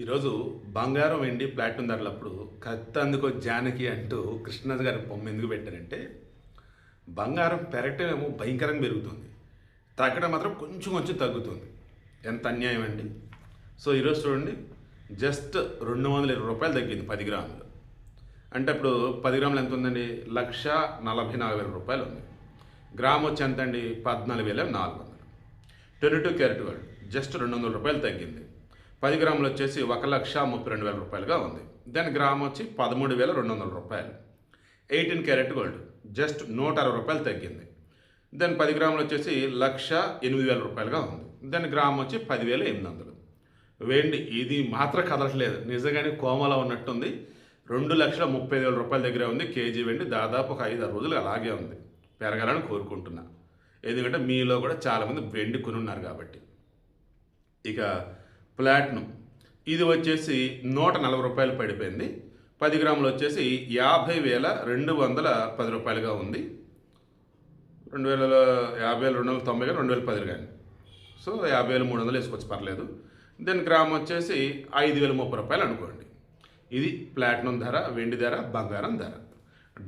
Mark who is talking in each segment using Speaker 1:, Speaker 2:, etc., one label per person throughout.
Speaker 1: ఈరోజు బంగారం, వెండి, ప్లాటినం ధరలప్పుడు కత్తందుకో జానకి అంటూ కృష్ణరాజు గారి బొమ్మ ఎందుకు పెట్టారంటే, బంగారం పెరగటమేమో భయంకరంగా పెరుగుతుంది. తగ్గడం మాత్రం కొంచెం కొంచెం తగ్గుతుంది. ఎంత అన్యాయం అండి. సో ఈరోజు చూడండి, జస్ట్ రూ. 220 తగ్గింది 10 గ్రాములు. అంటే ఇప్పుడు 10 గ్రాములు ఎంత ఉందండి? 1,44,000 ఉంది. గ్రామ్ వచ్చి ఎంత అండి? 14,400. 22 క్యారెట్ గోల్డ్ జస్ట్ రూ. 200 తగ్గింది. 10 గ్రాములు వచ్చేసి 1,32,000 ఉంది. దాని గ్రామ్ వచ్చి 13,200. 18 క్యారెట్ గోల్డ్ జస్ట్ రూ. 160 తగ్గింది. దాని 10 గ్రాములు వచ్చేసి 1,08,000 ఉంది. దాని గ్రామ్ వచ్చి 10,800. వెండి ఇది మాత్రం కదలట్లేదు, నిజంగానే కోమలో ఉన్నట్టుంది. 2,30,000 దగ్గర ఉంది కేజీ వెండి. దాదాపు ఒక 5-6 రోజులు అలాగే ఉంది. పెరగాలని కోరుకుంటున్నా, ఎందుకంటే మీలో కూడా చాలామంది వెండి కొనున్నారు కాబట్టి. ఇక ప్లాటినం ఇది వచ్చేసి రూ. 140 పడిపోయింది. 10 గ్రాములు వచ్చేసి 50,210 ఉంది. 50,290 కానీ 2010 కానీ. సో 50,300 వేసుకోవచ్చు, పర్లేదు. దాని గ్రామ్ వచ్చేసి 5,030 అనుకోండి. ఇది ప్లాటినం ధర, వెండి ధర, బంగారం ధర.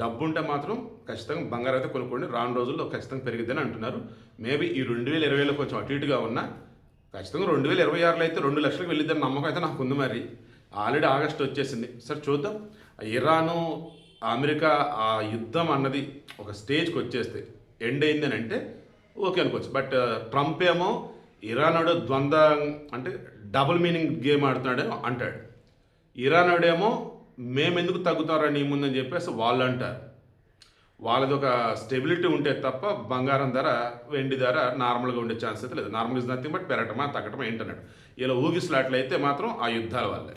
Speaker 1: డబ్బు ఉంటే మాత్రం ఖచ్చితంగా బంగారం అయితే కొనుక్కోండి. రాను రోజుల్లో ఖచ్చితంగా పెరిగిద్దని అంటున్నారు. మేబీ ఈ 2020లో కొంచెం అటు ఇటుగా ఉన్నా ఖచ్చితంగా 2026లో అయితే 2 లక్షలకు వెళ్ళిద్దని నమ్మకం అయితే నాకు ఉంది. మరి ఆల్రెడీ ఆగస్టు వచ్చేసింది. సరే చూద్దాం. ఇరాను అమెరికా ఆ యుద్ధం అన్నది ఒక స్టేజ్కి వచ్చేస్తే ఎండ్ అయిందని అంటే ఓకే అనుకోవచ్చు. బట్ ట్రంప్ ఏమో ఇరానుడు అంటే డబుల్ మీనింగ్ గేమ్ ఆడుతున్నాడు అంటాడు. ఇరానుడేమో మేమెందుకు తగ్గుతారని నీ ముందని చెప్పేసి వాళ్ళు అంటారు. వాళ్ళది ఒక స్టెబిలిటీ ఉంటే తప్ప బంగారం ధర, వెండి ధర నార్మల్గా ఉండే ఛాన్స్ అయితే లేదు. నార్మల్ ఇస్ నథింగ్ బట్ పెరగటమా తగ్గటమా ఏంటన్నాడు. ఇలా ఊగిసలాట్లయితే మాత్రం ఆ యుద్ధాల వల్లే.